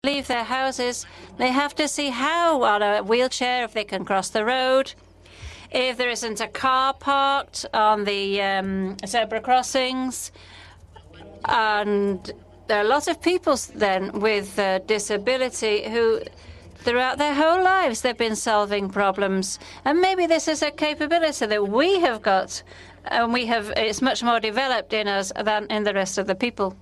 leave their houses, they have to see how on a wheelchair, if they can cross the road, if there isn't a car parked on the zebra crossings. And there are lots of people then with disability who, throughout their whole lives, they've been solving problems. And maybe this is a capability that we have got, and it's much more developed in us than in the rest of the people.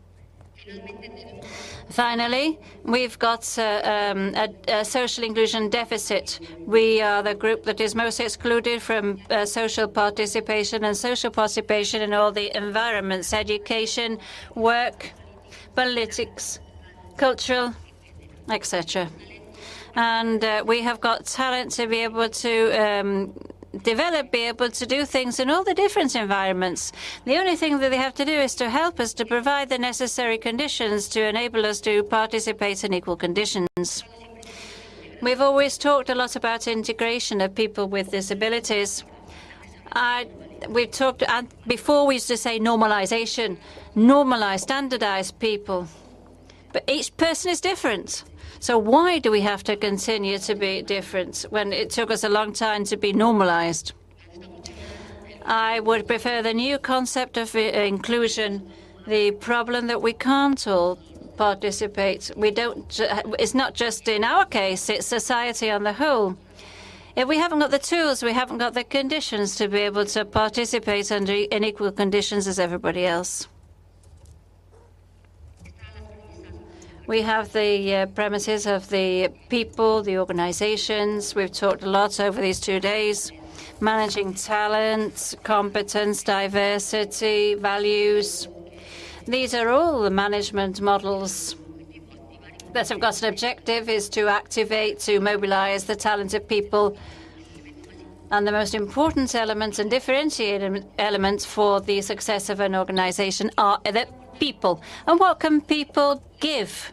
Finally, we've got a social inclusion deficit. We are the group that is most excluded from social participation in all the environments: education, work, politics, cultural, etc. And we have got talent to be able to be able to do things in all the different environments. The only thing that they have to do is to help us to provide the necessary conditions to enable us to participate in equal conditions. We've always talked a lot about integration of people with disabilities. We've talked, and before we used to say normalization, normalize, standardize people. But each person is different. So why do we have to continue to be different when it took us a long time to be normalized? I would prefer the new concept of inclusion, the problem that we can't all participate. It's not just in our case, it's society on the whole. If we haven't got the tools, we haven't got the conditions to be able to participate in equal conditions as everybody else. We have the premises of the people, the organizations. We've talked a lot over these 2 days. Managing talent, competence, diversity, values. These are all the management models that have got an objective, is to activate, to mobilize the talented people. And the most important elements and differentiating elements for the success of an organization are the people. And what can people give?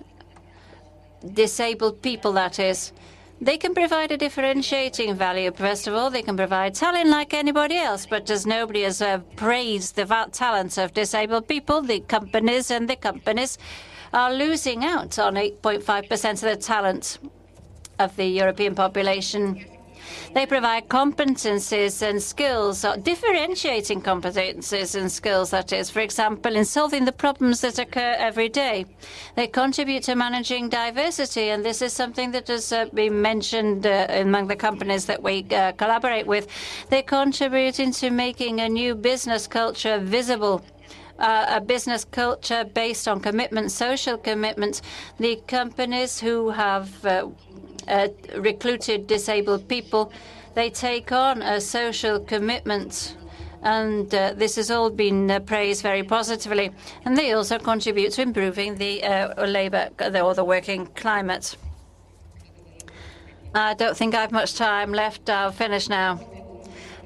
Disabled people, that is. They can provide a differentiating value. First of all, they can provide talent like anybody else, but as nobody has praised the talents of disabled people, the companies are losing out on 8.5% of the talent of the European population. They provide competencies and skills, differentiating competencies and skills, that is, for example, in solving the problems that occur every day. They contribute to managing diversity, and this is something that has been mentioned among the companies that we collaborate with. They contribute into making a new business culture visible. A business culture based on commitment, social commitment. The companies who have recruited disabled people, they take on a social commitment, and this has all been praised very positively. And they also contribute to improving the labor or the working climate. I don't think I have much time left. I'll finish now.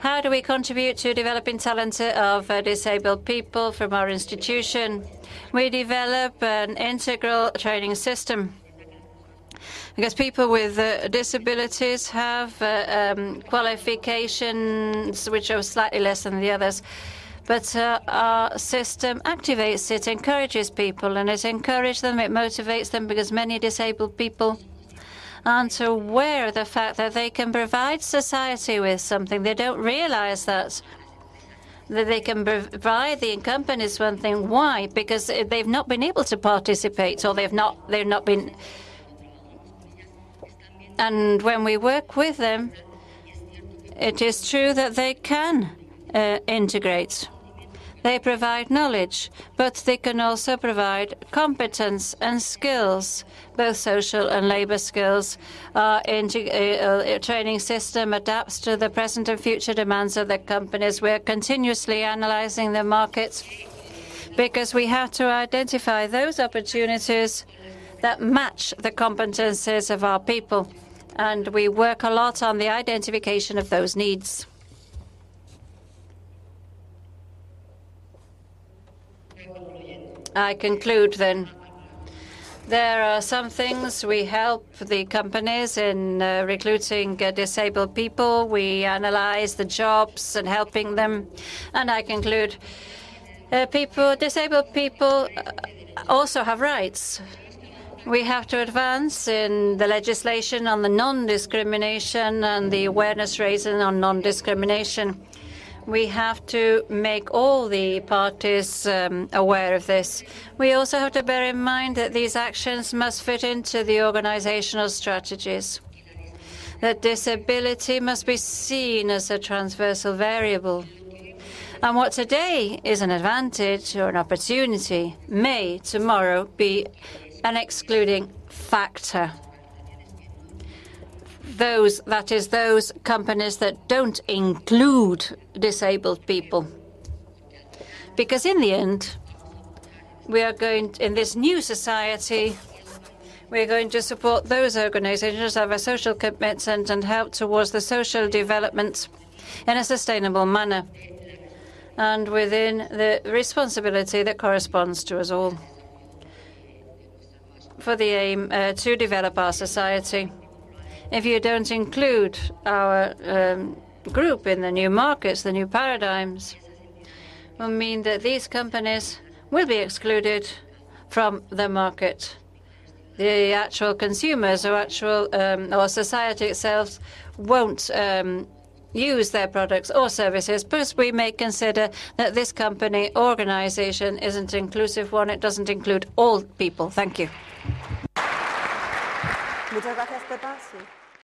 How do we contribute to developing talent of disabled people from our institution? We develop an integral training system, because people with disabilities have qualifications which are slightly less than the others. But our system activates it, encourages people, and it encourages them, it motivates them, because many disabled people aren't aware of the fact that they can provide society with something. They don't realize that they can provide the companies one thing. Why? Because they've not been able to participate, or they've not been. And when we work with them, it is true that they can integrate. They provide knowledge, but they can also provide competence and skills, both social and labor skills. Our training system adapts to the present and future demands of the companies. We're continuously analyzing the markets, because we have to identify those opportunities that match the competences of our people. And we work a lot on the identification of those needs. I conclude then. There are some things we help the companies in recruiting disabled people. We analyze the jobs and helping them. And I conclude, disabled people also have rights. We have to advance in the legislation on the non-discrimination and the awareness raising on non-discrimination. We have to make all the parties aware of this. We also have to bear in mind that these actions must fit into the organizational strategies, that disability must be seen as a transversal variable. And what today is an advantage or an opportunity may tomorrow be an excluding factor. That is, those companies that don't include disabled people. Because in the end, we are going, in this new society, we're going to support those organizations that have a social commitment and help towards the social development in a sustainable manner and within the responsibility that corresponds to us all for the aim to develop our society. If you don't include our group in the new markets, the new paradigms, will mean that these companies will be excluded from the market. The actual consumers or or society itself won't use their products or services, but we may consider that this company organization isn't an inclusive one. It doesn't include all people. Thank you. Muchas gracias, Pepa. Sí.